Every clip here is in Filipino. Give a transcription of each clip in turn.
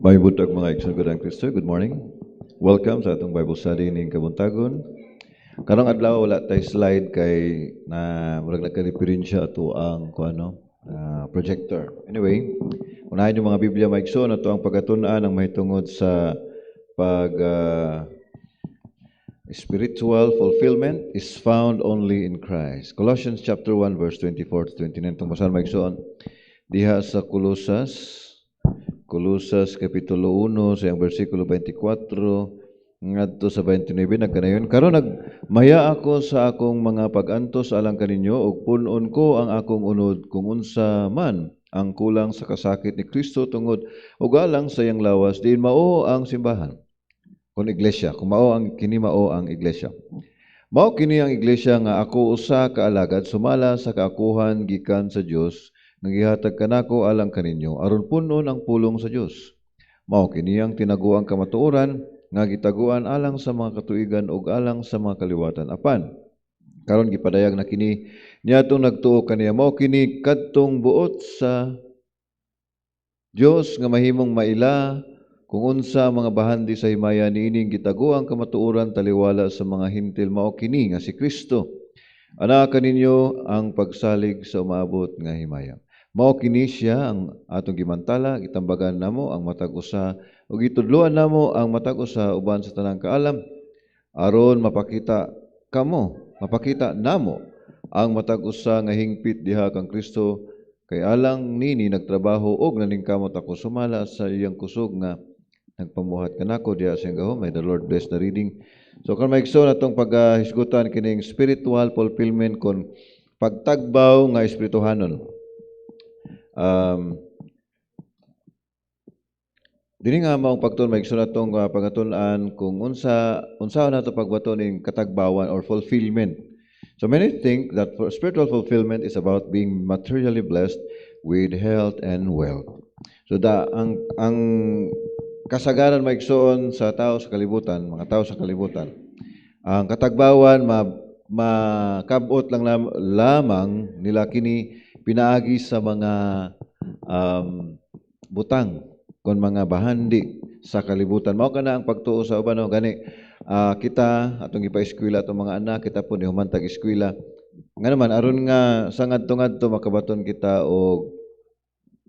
May butag mga igsoon Kristo. Good morning. Welcome sa atong Bible study ning kabuntagon. Karong adlaw wala tay slide kay na murag nagka-referensya ato ang projector. Anyway, unahin yung mga Biblia maigsoon ato ang pagatun-an ang mahitungod sa pag spiritual fulfillment is found only in Christ. Colossians chapter 1 verse 24 to 29 tong basahan maigsoon diha sa Colosas kapitulo 1 sa bersikulo 24 ngadto sa 29 nagkanayon karon nagmaya ako sa akong mga pag-antos alang kaninyo ug pun-on ko ang akong unod kung unsa man ang kulang sa kasakit ni Kristo tungod ug alang sa iyang lawas diin mao ang simbahan kun iglesia kung mao ang iglesia mao kini ang iglesia nga ako usa ka alagad sumala sa kaakuhan gikan sa Dios nagihatag kanako alang kaninyo aron punon ang pulong sa Dios. Mao kini ang tinaguang kamatuoran nga gitaguan alang sa mga katuigan ug alang sa mga kaliwatan apan karon gipadayag na kini niadtong nagtuo kaniya mao kini kadtong buot sa Dios nga mahimong maila kung unsa mga bahandi sa himaya niining gitaguang kamatuoran taliwala sa mga hintil mao kini nga si Kristo. Ana kaninyo ang pagsalig sa umaabot nga himaya. Mao kini siya ang atong gimantala, gitambagan namo ang matag usa ug gitudloan namo ang matag usa uban sa tanang kaalam aron mapakita namo ang matag usa nga hingpit diha kang Kristo kay alang nini nagtrabaho og naningkamot ako sumala sa iyang kusog nga nagpamuhat kanako diha sa iyang gahom. May the Lord bless the reading. So kung maigsoon atong paghisgutan kining spiritual fulfillment kon pagtagbaw nga espirituhanon. Dini nga maong pagtun maigsoon atong pagatun-an kung unsa nato pagbaton ning katagbawan or fulfillment. So many think that spiritual fulfillment is about being materially blessed with health and wealth. So ang kasagaran maigsoon sa tao sa kalibutan, mga tao sa kalibutan, ang katagbawan makabot lang lamang nila kini pinaagi sa mga butang kon mga bahandi sa kalibutan. Mao kana ang pagtuo sa uban gani kita atong ipa-eskwela atong mga anak kita po ni humantag eskwela nga naman aron nga sa ngadto-ngadto makabaton kita og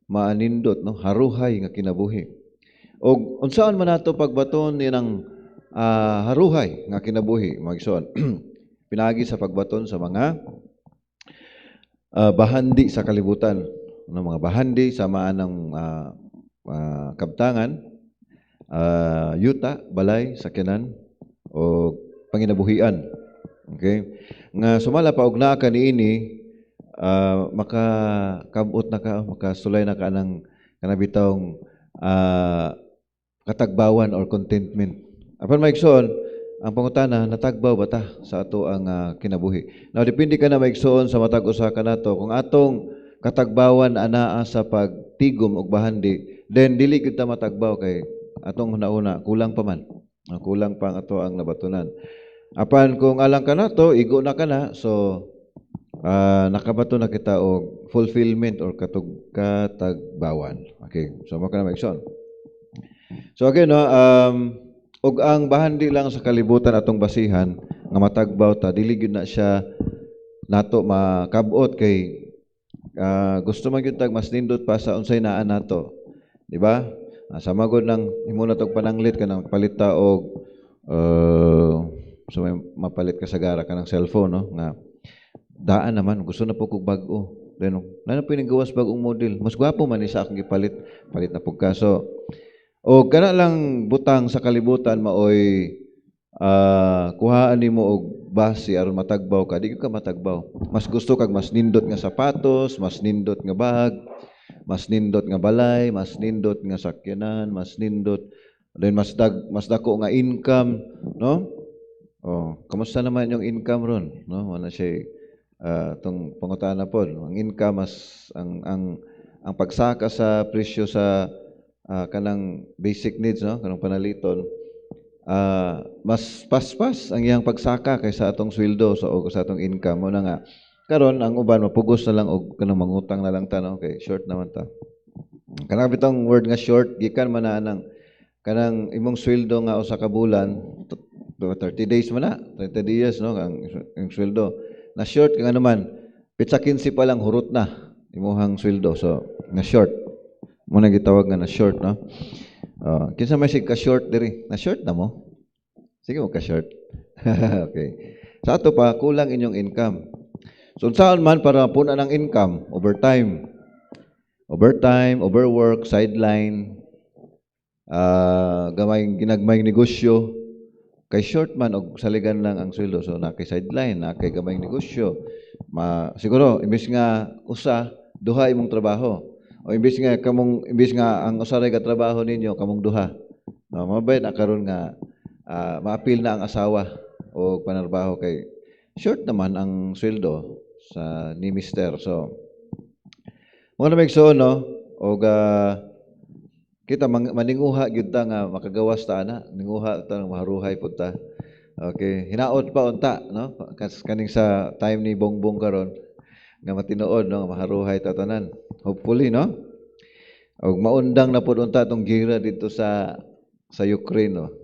maanindot haruhay nga kinabuhi. Og unsaon man nato pagbaton inang haruhay nga kinabuhi magsoon pinaagi sa pagbaton sa mga bahandi sa kalibutan, mga bahandi samaan ng kabtangan, yuta, balay, sakyanan o panginabuhian. Okay? Nga sumala pa og naa ka niini makakabot na ka, makasulay na ka ng kanabitawng katagbawan or contentment. Apan maigsoon ang pangutana, natagbaw ba ta sa ato ang kinabuhi? Now, depende ka na maigsoon sa matag usa ka nato. Kung atong katagbawan anaa sa pagtigom og bahandi, then dili kita matagbaw kay atong una kulang pa man. Kulang pa ang ato ang nabatunan. Apan kung alang ka nato, igo na ka na, so nakabato na kita og fulfillment or katagbawan. Okay, so mo ka na maigsoon. So again, og ang bahandi lang sa kalibutan atong basihan nga matagbaw ta dili gyud na siya nato makabot kay gusto man gyud tag mas nindot pa sa unsay naa nato, di ba? Sa magod nang himo na tog pananglit kanang palita og so may mapalit ka sagara kanang cellphone no nga daan naman gusto na po kog bag-o then na pining gawas bag-ong model mas gwapo man ni sa akong gipalit na pug kaso o kana lang butang sa kalibutan maoy kuhaan nimo og base aron matagbaw ka di ka matagbaw. Mas gusto kag mas nindot nga sapatos, mas nindot nga bag, mas nindot nga balay, mas nindot nga sakyanan, mas nindot then mas dako nga income, no? Oh, kamusta naman yung income ron, no? Wala siya tong pangutana pod. Ang income mas ang pagsaka sa presyo sa kanang basic needs no kanang panaliton mas paspas ang iyang pagsaka kaysa atong sweldo sa atong income mo na nga karon ang uban mapugos na lang og kanang mangutang na lang ta no kay short naman ta Kanang bitong word nga short gikan man na nang kanang imong sweldo nga usa ka bulan 30 days man na 30 days no ang sweldo na short nga naman pitsa 15 pa lang hurot na imong sweldo so na short mo na gitawag nga na short no kinsa may sig ka short diri na short na mo sige mo ka short okay sa ato pa kulang inyong income so saan man para punan ang income overtime, overwork, sideline, gamay ginagmayng negosyo, kay short man og saligan lang ang sweldo. So na kay sideline, na kay gamayng negosyo. Siguro imbis nga usa, duha imong trabaho. O imbis nga ang usa ray ka trabaho ninyo kamong duha. Mabait na karon nga maapil na ang asawa o panarbaho kay short naman ang sweldo sa ni mister. So mo na megsoon no og kita maninguha gyud ta nga makagawas ta ana ninguha ta maharuhay pud ta okay hinaot pa unta no kaning sa time ni Bongbong karon nga matinuod no maharuhay ta tanan hopefully no og maundang na pud unta tong gira dito sa Ukraine no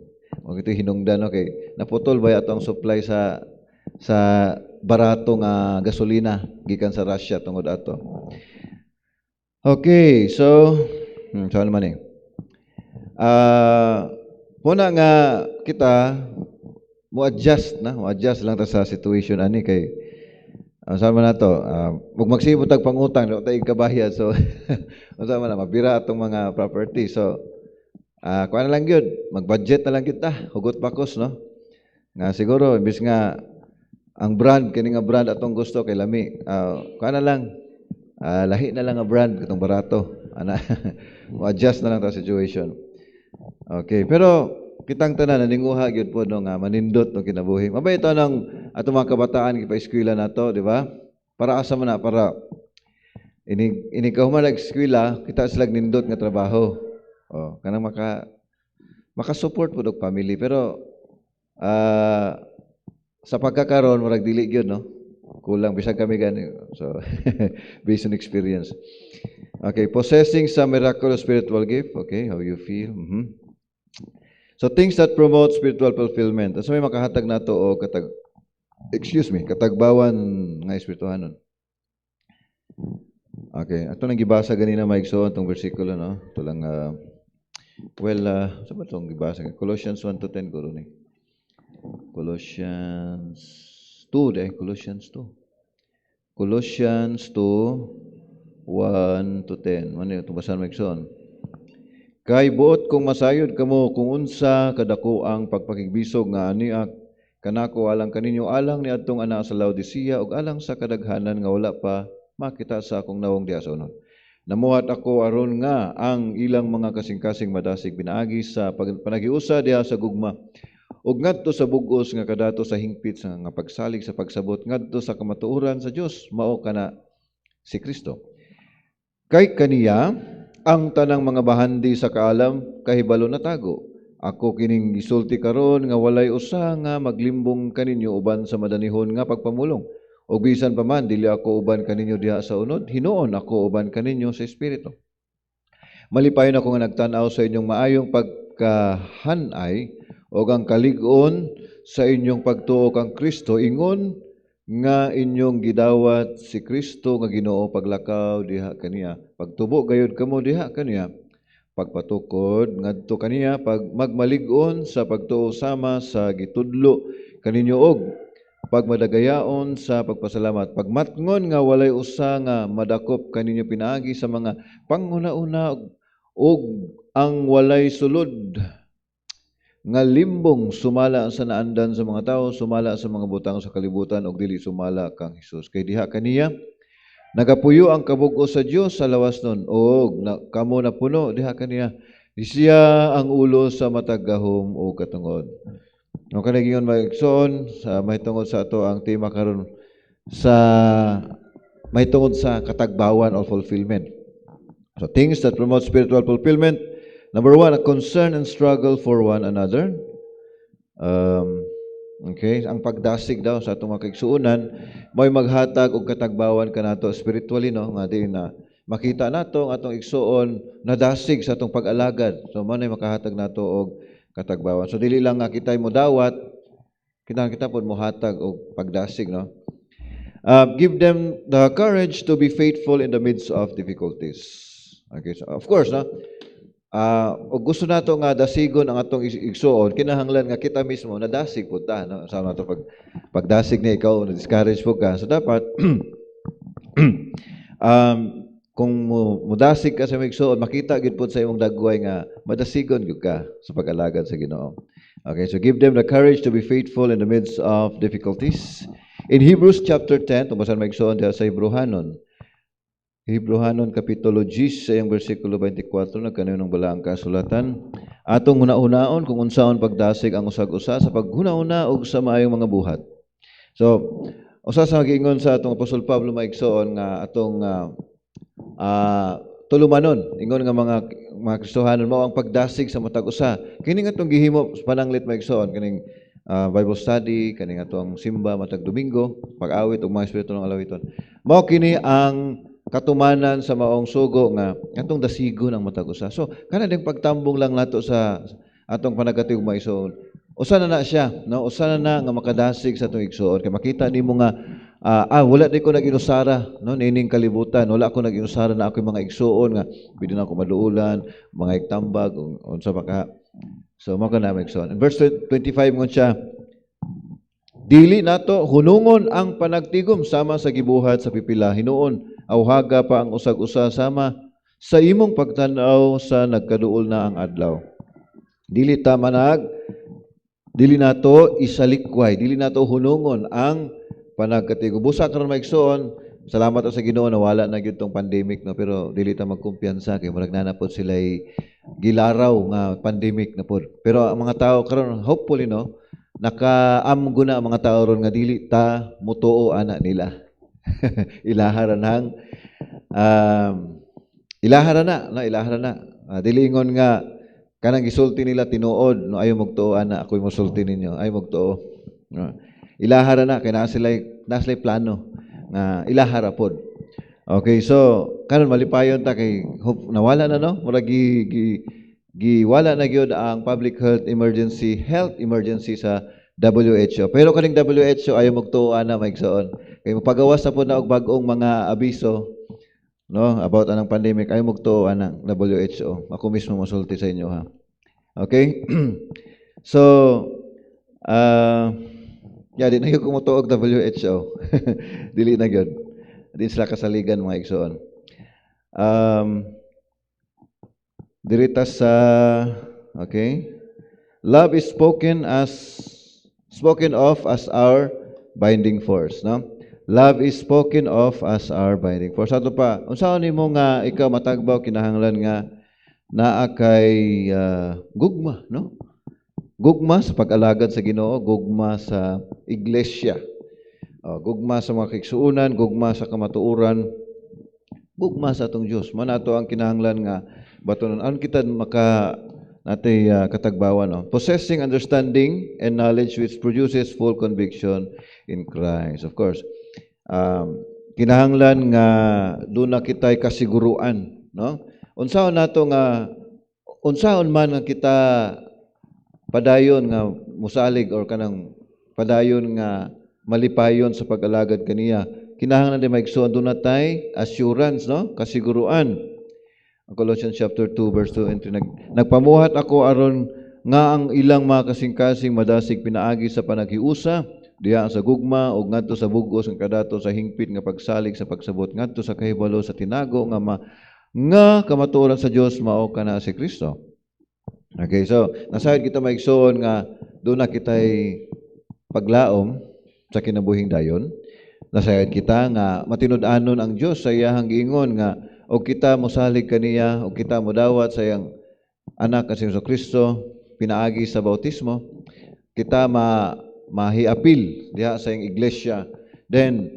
og ito hinungdan no kay naputol ba atong supply sa barato nga gasolina gikan sa Russia tungod ato. Okay, so saan naman muna nga kita mo-adjust lang ta sa situation ani kay saan man nato ug magsibot tag pangutang do tay kabayad so unsa man na mabira atong mga property so kuan na lang gyud mag-budget na lang kita hugot bakos no nga siguro imbis nga ang brand kini nga brand atong gusto kay lami kuan na lang lahi na lang nga brand katong barato ana mo-adjust na lang ta situation okay pero kitang tanan naninguha gyud po no nga manindot no kinabuhi mabay ito nang atong mga kabataan gipa-eskwela nato di ba para asa man na para ini kahuman nag-eskwela kita sila nindot nga trabaho kanang maka-support pud og family pero sa pagkakaroon murag dili gyud no kulang bisag kami gani so based on experience okay possessing some miraculous spiritual gift okay how you feel so things that promote spiritual fulfillment so may makahatag nato o katagbawan nga espirituhanon okay ato nang gibasa ganina maigsoon tong bersikulo no ito lang sa ba tong gibasa Colossians 1-10 guro ni Colossians 2 Colossians 2 1-10 ano yung tubasan mo ikson kay buot kong masayod kamo kung unsa kadako ang pagpakigbisog nga aniak kanako alang kaninyo alang ni adtong ana sa Laodicea ug alang sa kadaghanan nga wala pa makita sa akong nawong diha sa unod namuhat ako aron nga ang ilang mga kasing-kasing madasig binaagi sa panagiusa diha sa gugma ug ngadto sa bug-os nga kadato sa hingpit sa nga pagsalig sa pagsabot ngadto sa kamatuoran sa Dios mao kana si Kristo kay kaniya ang tanang mga bahandi sa kaalam kahibalo na tago ako kining gisulti karon nga walay usa nga maglimbong kaninyo uban sa madanihon nga pagpamulong ug bisan pa man dili ako uban kaninyo diha sa unod hinuon ako uban kaninyo sa espiritu malipayon ako nga nagtan-aw sa inyong maayong pagkahanay o ang kalig-on sa inyong pagtuo kang Kristo ingon nga inyong gidawat si Kristo nga Ginoo paglakaw diha kaniya pagtubo gayud kamo diha kaniya pagpatukod ngadto kaniya pag magmalig-on sa pagtuo sama sa gitudlo kaninyo og pagmadagayaon sa pagpasalamat pagmatngon nga walay usa nga madakop kaninyo pinaagi sa mga panghuna-una og ang walay sulod nga limbong sumala sa naandan sa mga tao, sumala sa mga butang sa kalibutan ug dili sumala kang Hesus. Kay diha kaniya nagapuyo ang kabug-o sa Dios sa lawas nun ug kamo napuno diha kaniya. Siya ang ulo sa matag gahom o katungod. No kanang ingon maigsoon sa mahitungod sa ato ang tema karon sa mahitungod sa katagbawan or fulfillment. So things that promote spiritual fulfillment. Number 1, a concern and struggle for one another. Okay, ang pagdasig daw sa atong mga kaigsuonan mo'y maghatag og katagbawan kanato spiritually no nga di na makita nato ang atong igsuon nadasig sa atong pag-alagad. So mao nay makahatag nato og katagbawan. So dili lang nga kitay mo dawat, kita pod mohatag og pagdasig, no? Give them the courage to be faithful in the midst of difficulties. Okay, so of course, no? Og gusto nato nga dasigon ang atong igsuon, kinahanglan nga kita mismo nadasig pud ta, no? Sa nato pagdasig ni ikaw na discourage pud ka. So dapat kung mudasig ka sa igsuon, makita gid pud sa imong dagway nga madasigon gyud ka sa pag-alagad sa Ginoo. Okay, so give them the courage to be faithful in the midst of difficulties. In Hebrews chapter 10, tumasan maigsuon diha sa Hebrehanon. Hebrehanon kapitulo 10 sa iyang bersikulo 24 nagkanunong balaang kasulatan. Atong una-unaon kung unsaon pagdasig ang usag-usa sa paghuna-una og sa maayong mga buhat. So, usa sa giingon sa atong Apostol Pablo maigsuon nga atong tulumanon, ingon nga mga Kristohanon mao ang pagdasig sa matag usa. Kini nga atong gihimo pananglit maigsuon kining Bible study, kaning atong simba matag Domingo, pag-awit ug mga espiritu ng alawiton. Mao kini ang katumanan sa maong sugo nga atong dasigon ang matag usa. So kana ding pagtambong lang nato sa atong panagatiug maigsoon. Usa na siya, no? Usa na nga makadasig sa atong igsoon kay makita nimo nga wala di ko nag-inusara, no, nining kalibutan. Wala ako nag-inusara na ako mga igsuon nga pwede na ako maduulan, mga igtambag unsa pa ka. So mao kana igsuon. In verse 25 ngon siya, dili nato hunungon ang panagtigom sama sa gibuhat sa pipila hinuon awhaga pa ang usag-usa sama sa imong pagtan-aw sa nagkaduol na ang adlaw. Dili nato isalikway, dili nato hunungon ang panagkatigom. Busa karon maigsoon, salamat sa Ginoo na wala na gyud tong pandemic, no, pero dili ta magkumpiyansa kay murag nanapod sila gilaraw nga pandemic na pod. Pero ang mga tao karon hopefully, no, nakaamgo na ang mga tao ron nga dili ta mutuo ana nila. ilaharan na. Dili ingon nga kanang gisulti nila tinuod, no, ayo magtuo ana, ako'y mosulti ninyo, ayo magtuo. No. Ilahara na kay naa sila plano nga ilahara pod. Okay, so karon malipayon ta kay nawala na, no, murag wala na gyud ang public health emergency sa WHO. Pero kaning WHO ayo magtuo ana maigsoon. Kay magpagawas na pod na og bag-ong mga abiso, no, about anang pandemic, ayo magtuo ana WHO. Ako mismo mosulti sa inyo, ha. Okay? So di na yung kumutuog WHO. Dili na yun. Di sila kasaligan mga igsoon. Dirita sa, okay? Love is spoken of as our binding force, no? Love is spoken of as our binding force. Ato pa, unsaon nimo nga ikaw matagbaw kinahanglan nga naa kay gugma, no? Gugma sa pag-alagad sa Ginoo, gugma sa iglesia, gugma sa mga kaigsuonan, gugma sa kamatuoran, gugma sa atong Dios. Man ato ang kinahanglan nga batonon an kita natay katagbawan, no? Possessing understanding and knowledge which produces full conviction in Christ. Of course, kinahanglan nga doon na kitay kasiguruan, no? Unsaon man nga kita padayon nga musalig or kanang padayon nga malipayon sa pag-alagad kaniya, kinahanglan din maigsoon doon natay assurance, no, kasiguruan. Ang Colossians chapter 2 verse 2 and 3, nagpamuhat ako aron nga ang ilang mga kasing-kasing madasig pinaagi sa panaghiusa diha sa gugma ug ngadto sa bug-os ang kadato sa hingpit nga pagsalig sa pagsabot ngadto sa kahibalo sa tinago nga kamatuoran sa Dios mao kana si Kristo. Okay, so nasayod kita maigsoon nga doon na kitay paglaom sa kinabuhing dayon. Nasayod kita nga matinud-anon ang Dios sa iyahang giingon nga og kita mosalig kaniya og kita modawat sa iyang anak nga si Kristo pinaagi sa bautismo. Kita mahiapil diha sa iyang iglesia. Then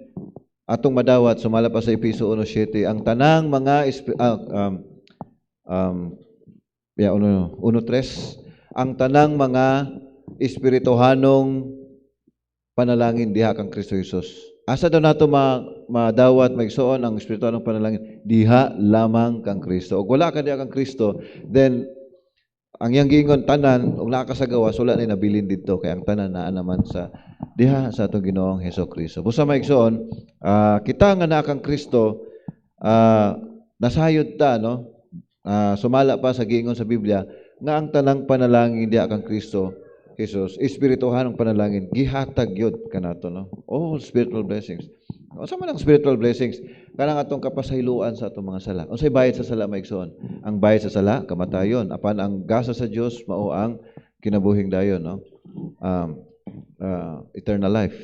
atong madawat sumala pa sa Efeso 1:7 ang tanang mga 1:3 ang tanang mga espirituhanong panalangin diha kang Kristo Jesus. asa daw nato madawat maigsoon ang espiritual ng panalangin? Diha lamang kang Kristo. Ug wala ka diha kang Kristo, then ang iyang giingon tanan ug naa ka sa gawas wala na nabilin didto kay ang tanan naa naman sa diha sa atong Ginoong Hesukristo. Busa maigsoon, kita nga naa kang Kristo, nasayod ta no. Sumala pa sa giingon sa Biblia nga ang tanang panalangin diha kang Kristo Jesus, espirituhan ng panalangin, gihatag yun kanato, no? Oh, spiritual blessings. O sa man ang spiritual blessings, kanang atong kapasayloan sa atong mga sala. Unsay bayad sa sala maigsoon? Ang bayad sa sala, kamatayon. Apan ang gasa sa Dios mao ang kinabuhing dayon, no? Eternal life.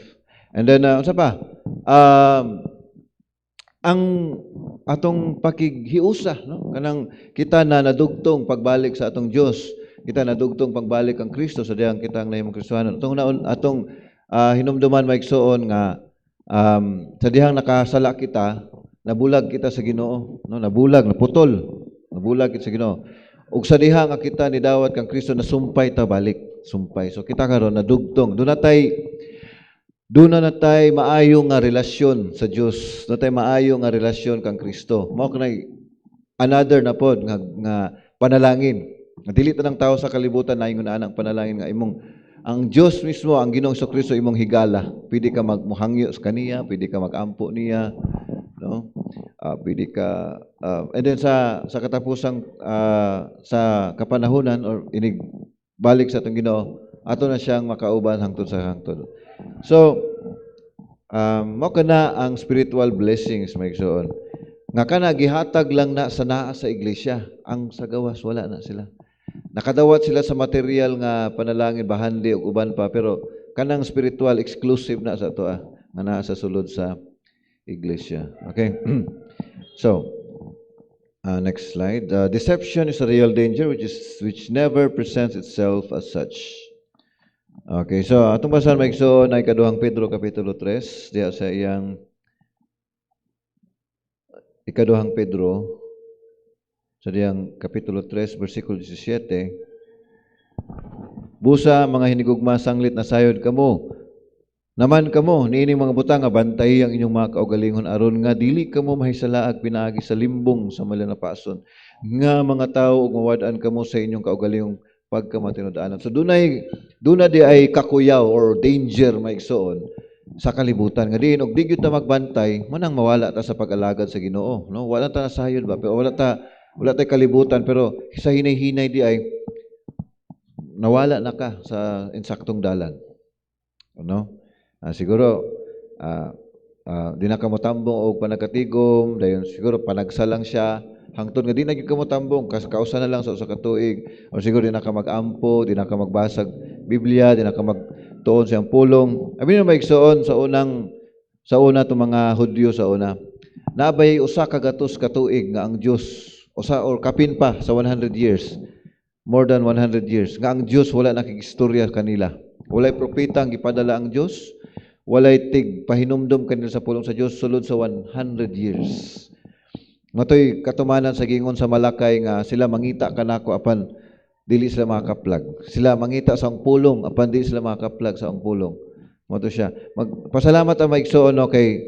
And then, unsa pa? Ang atong pakighiusa, no? Kanang kita na nadugtong pagbalik sa atong Dios, kita nadugtong pagbalik ang Kristo sa diyang kita ang nahimong Kristohanon. Atong hinumduman maigsoon nga sa dihang nakasala kita, nabulag kita sa Ginoo, no? Nabulag, nabulag kita sa Ginoo. Ug sa dihang nga kita ni dawat kang Kristo nasumpay ta balik, sumpay. So kita karon nadugtong. Doon na natay maayo nga relasyon sa Dios, natay maayo nga relasyon kang Kristo. Mao kanay another na pod nga panalangin. Dili ta ng tao sa kalibutan na ingon anang panalangin nga imong ang Dios mismo, ang Ginoong Kristo imong higala. Pwede ka magmuhangyo sa kaniya, pwede ka magampo niya, no? Pwede ka and then sa katapusang sa kapanahunan or inig balik sa atong Ginoo, ato na siyang makauban hangtod sa hangtod. So mao kana ang spiritual blessings maigsoon. Nga kana gihatag lang na sa naa sa iglesia, ang sa gawas wala na sila. Nakadawat sila sa material nga panalangin, bahandi ug uban pa, pero kanang spiritual exclusive na sa ato nga naa sa sulod sa iglesia. Okay? So, next slide. Deception is a real danger which never presents itself as such. Okay, so atong basahan maigsoon ay ikaduhang Pedro kapitulo 3, diha sa iyang ikaduhang Pedro sa diyang kapitulo 3, versikulo 17, busa mga hinigugma sanglit na sayod kamo, naman kamo, niining mga butang nga bantayi ang inyong mga kaugalingon aron nga dili kamo mahisalaag pinaagi sa limbong sa malanapason, nga mga tao ug mawad-an kamo sa inyong kaugalingong pagkamatinud-anan. So duna di ay kakuyaw or danger maigsoon sa kalibutan nga diin og di gyud ta magbantay manang mawala ta sa pag-alagad sa Ginoo, no? Wala ta nasayod ba, pero wala tay kalibutan, pero sa hinay-hinay di ay nawala na ka sa insaktong dalan, no? Siguro di na ka motambong og panagkatigom, dayon siguro panagsalang siya hangtod nga di na gyud ka motambong, kausa na lang sa usa ka tuig, o siguro di na ka magampo, di na ka magbasag Biblia, di na ka magtuon sa iyang pulong. Abi na maigsoon sa una to mga Hudyo sa una, nabay usa ka gatos ka tuig nga ang Dios usa or kapin pa sa 100 years, more than 100 years, nga ang Dios wala nakigistorya kanila. Walay propeta ang gipadala ang Dios, walay tig pahinumdom kanila sa pulong sa Dios sulod sa 100 years. Matoy katumanan sa gingon sa Malakay nga sila mangita kanako apan dili sila makaplag. Sila mangita sa ang pulong apan dili sila makaplag sa ang pulong. Mato siya. Magpasalamat ang maigsoon no kay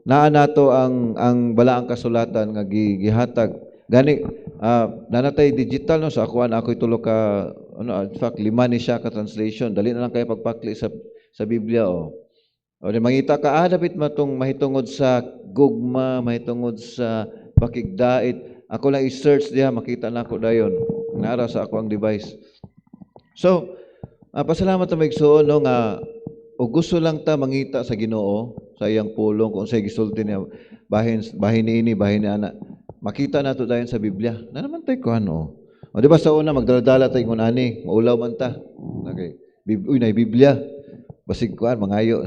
naa nato ang balaang kasulatan nga gihatag gani nanatay digital no sa ako'y tulo ka in fact 5 ni siya ka translation, dali na lang kay pagpakli sa Biblia o di mangita ka dapat matong mahitungod sa gugma, mahitungod sa pakigdait, ako lang i-search diha makita nako dayon nara sa ako ang device. So pasalamat ta maigsoon no nga o gusto lang ta mangita sa Ginoo sa iyang pulong kung say gisulti niya bahin ni ana. Makita nato dayon sa Biblia. Na naman tay kuan o. O di ba sa una magdala-dala tay ngun ani, maulaw man ta. Okay. Nay Biblia. Basig kuan mangayo.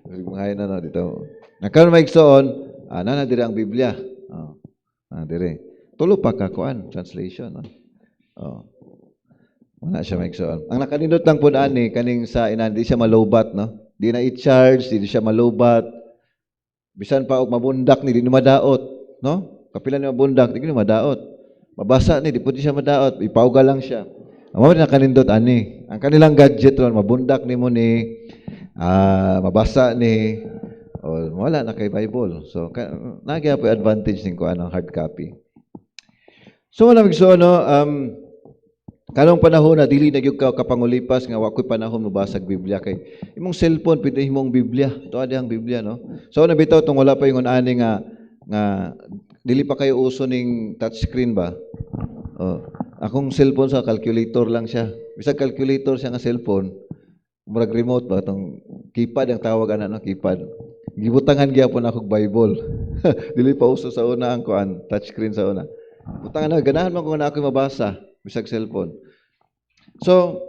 Basig mangayo na dito. Nakaron maigsoon, na diri ang Biblia. Dire. Tulo pa ka kuan translation. Wala siya maigsoon. Ang nakanindot lang pud ani kaning sa inan di siya malubat no. Di na i-charge, di siya malubat. Bisan pa og mabundak ni di madaot, no? Kapila ni mabundak, di ni madaot. Mabasa ni, di po siya madaot. Ipauga lang siya. Ang mga nakanindot, ani. Ang kanilang gadget ron, mabundak ni mo ni, mabasa ni, o wala na kay Bible. So nagya po advantage ning kuan ang hard copy. So wala migso no, kanong panahon na dili na gyud ka kapangulipas nga wa koy panahon mabasag Biblia kay imong cellphone pwede himong Biblia. Tuwa dihang Biblia no. So nabitaw tong wala pa ingon ani nga dili pa kayo uso ning touchscreen ba? Oh, akong cellphone sa calculator lang siya. Bisag calculator siya nga cellphone, murag remote ba tong keypad ang tawag ana no, keypad. Gibutangan gyapon akong Bible. Dili pa uso sa una ang kuan, touchscreen sa una. Butangan na ganahan man ko na ako mabasa bisag cellphone. So,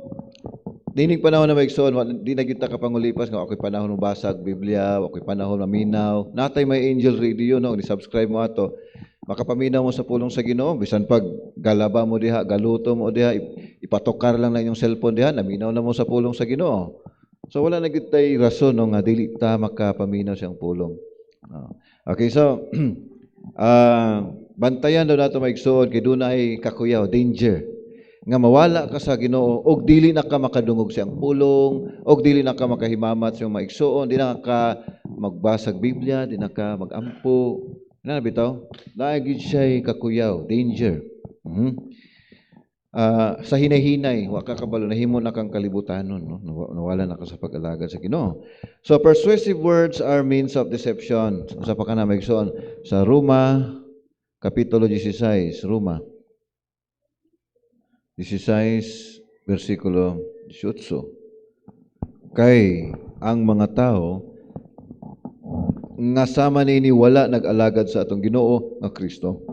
dinig panahon na maigsoon, di na kita kapangulipas nga ako'y panahon mabasa Biblia, ako'y panahon maminaw. Natay may Angel Radio no, ni-subscribe mo ato. Makapaminaw mo sa pulong sa Ginoo, bisan pag galaba mo diha, galuto mo diha, ipatokar lang na inyong cellphone diha, naminaw na mo sa pulong sa Ginoo. So wala na gid tay rason no, nga dili ta makapaminaw siyang pulong. Okay, so bantayan daw nato maigsoon kay dunay kakuyaw, danger nga mawala ka sa Ginoo og dili na ka makadungog siyang pulong og dili na ka makahimamat sa maigsoon, di na ka magbasag Biblia, di na ka magampo. Na bitaw, naagid siya kakuyaw, danger. Sa hinay-hinay, wa ka kabalo, nahimo na kang kalibutanon, no? Nawala na ka sa pag-alagad sa Ginoo. So persuasive words are means of deception. Usa pa ka na maigsoon sa Roma Kapitulo 16, Roma 16, versikulo 18. Kay ang mga tao nga sama nini wala nag-alagad sa atong Ginoo nga Kristo.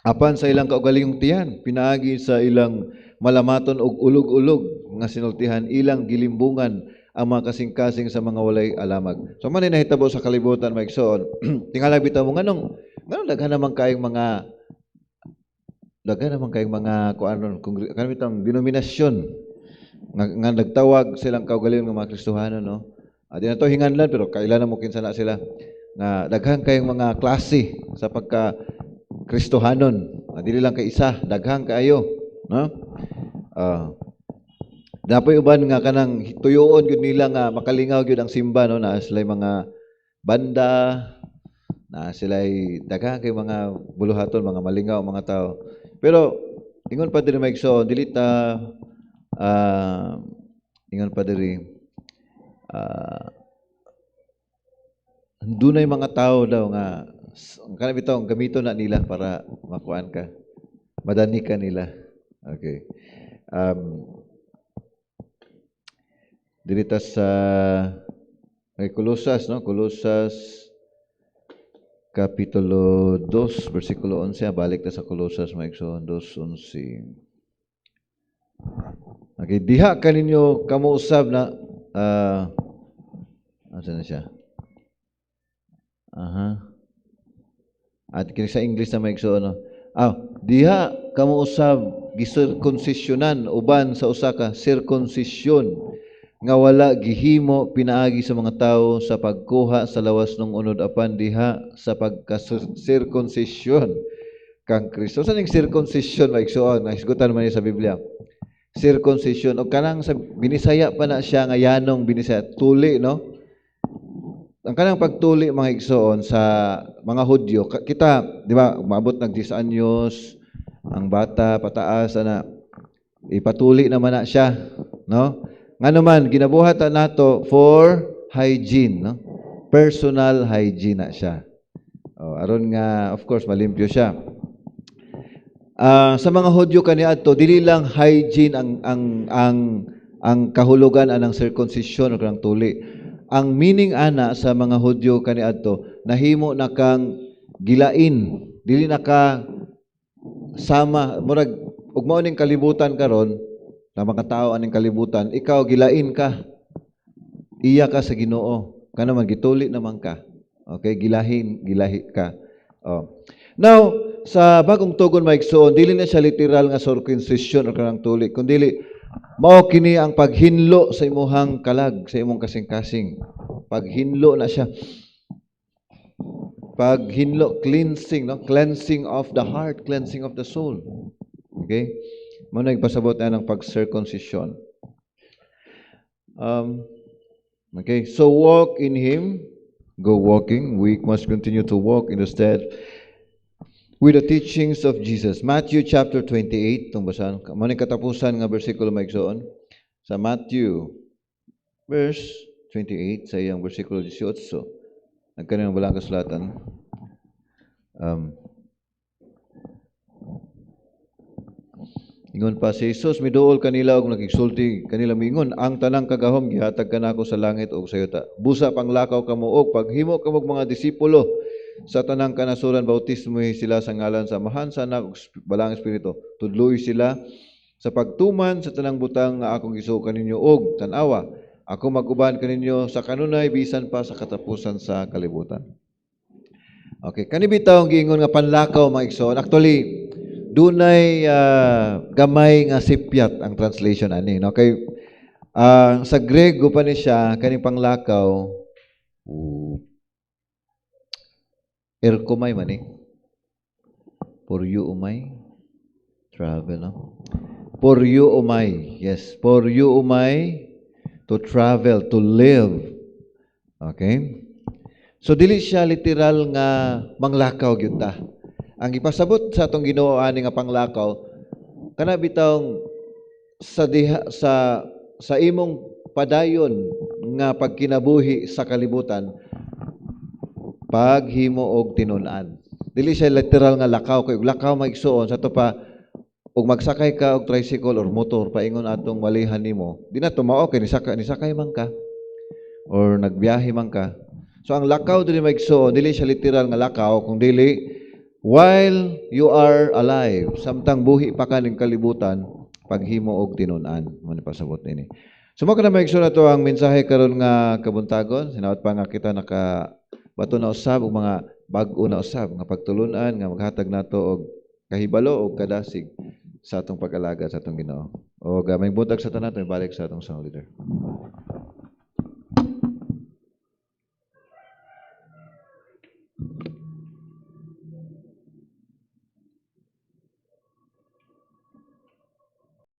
Apan sa ilang kaugalingong tiyan, pinaagi sa ilang malamaton og ulog-ulog nga sinultihan, ilang gilimbungan ang mga kasing-kasing sa mga walay alamag. So man nahitabo sa kalibutan maigsoon, tingala bitaw mo nganong daghan naman kayong mga kuanon kung kanang denominasyon nga nagtawag silang kaugalingon nga mga Kristohano no. Di na to hinganlan pero kailan mo kinsa na sila nga daghan kayong mga klase sa pagka Kristohanon. Dili lang kay isa, daghan kaayo, no? Dapat uban nga kanang tuyoon gyud nila nga makalingaw gyud ang simba no, na sila mga banda, na sila daghan kay mga buluhaton, mga malingaw mga tao. Pero ingon pa diri maigsoon, dili ta ingon pa diri dunay mga tao daw nga kanang bitaw gamiton na nila para makuan ka, madani ka nila. Okay. Dito sa Kolosas no, Kolosas Kapitulo 2 versikulo 11, balik ta sa Kolosas maigsoon 2:11. Okay, diha kaninyo kamo usab na asa na siya? At kini sa English na maigsoon no. Diha kamo usab gisirkonsisyonan uban sa usa ka sirkonsisyon nga wala gihimo pinaagi sa mga tawo sa pagkuha sa lawas ng unod apan diha sa pagka-sirkonsisyon kang Kristo. Sa ning sirkonsisyon maigsoon, nahisgutan man sa Biblia. Circumcision o kanang sa binisaya pa na siya nga yanong binisaya tuli no. Ang kanang pagtuli mga igsoon sa mga Hudyo, kita di ba umabot ng 10 anyos ang bata pataas na ipatuli naman na siya no. Ngano man ginabuhat nato for hygiene no, personal hygiene na siya. Aron nga of course malimpyo siya. Sa mga Hudyo kaniadto dili lang hygiene ang kahulugan anang circumcision o kanang tuli. Ang meaning ana sa mga Hudyo kaniadto nahimo na kang gilain, dili na ka sama murag ug mao ning kalibutan karon na mga tao aning kalibutan, ikaw gilain ka. Iya ka sa Ginoo. Kana man gituli naman ka. Okay, gilahi ka. Now, sa bagong tugon maigsoon, dili na siya literal nga circumcision o kanang tuli, kundi mao kini ang paghinlo sa imuhang kalag, sa imong kasing-kasing. Paghinlo na siya. Paghinlo, cleansing, no? Cleansing of the heart, cleansing of the soul. Okay? Mao nagpasabot na ng pag-circumcision. Okay, so walk in Him go walking. We must continue to walk in the stead with the teachings of Jesus. Matthew chapter 28, itong basahan. Maning katapusan nga bersikulo maigsoon. Sa Matthew, verse 28, sa iyang bersikulo 18. Nagkanin ang balang kasulatan. Ingon pa si Jesus, miduol kanila og nakigsulti kanila mingon, ang tanang kagahom gihatag kanako sa langit ug sa yuta. Busa pang lakaw kamo og paghimo kamo mga disipulo sa tanang kanasuran bautismo sila sa ngalan sa Amahan, sa Anak ug Balang Espiritu. Tudloy sila sa pagtuman sa tanang butang nga akong gisuon kaninyo og tan-awa. Ako mag-uban kaninyo sa kanunay bisan pa sa katapusan sa kalibutan. Okay, kani bitaw ang giingon nga panlakaw mga igsoon. Actually, dunay gamay nga sipyat ang translation ani, no? Kay sa Grego pa ni siya kaning panglakaw erkomay man eh. For you umay travel, no? For you umay. Yes, for you umay to travel, to live. Okay? So dili siya literal nga manglakaw gyud ta. Ang ipasabot sa atong Ginoo ani nga panglakaw kana bitawng sa imong padayon nga pagkinabuhi sa kalibutan paghimo og tinun-an. Dili siya literal nga lakaw kay lakaw maigsuon sa to pa ug magsakay ka og tricycle or motor paingon atong walihan nimo. Di na to mao kay nisakay man ka or nagbiyahe man ka. So ang lakaw dili maigsuon dili siya literal nga lakaw kung dili while you are alive, samtang buhi pa ka ning kalibutan, paghimo og tinun-an. Muna pasabot ini. Sumo ka na maigsoon na to ang mensahe karon nga kabuntagon. Sinawat pa nga kita bato na usab og mga bag-o na usab nga pagtulun-an nga maghatag nato og kahibalo og kadasig sa atong pag-alaga sa atong Ginoo. Og may buntag sa tanan balik sa atong song leader.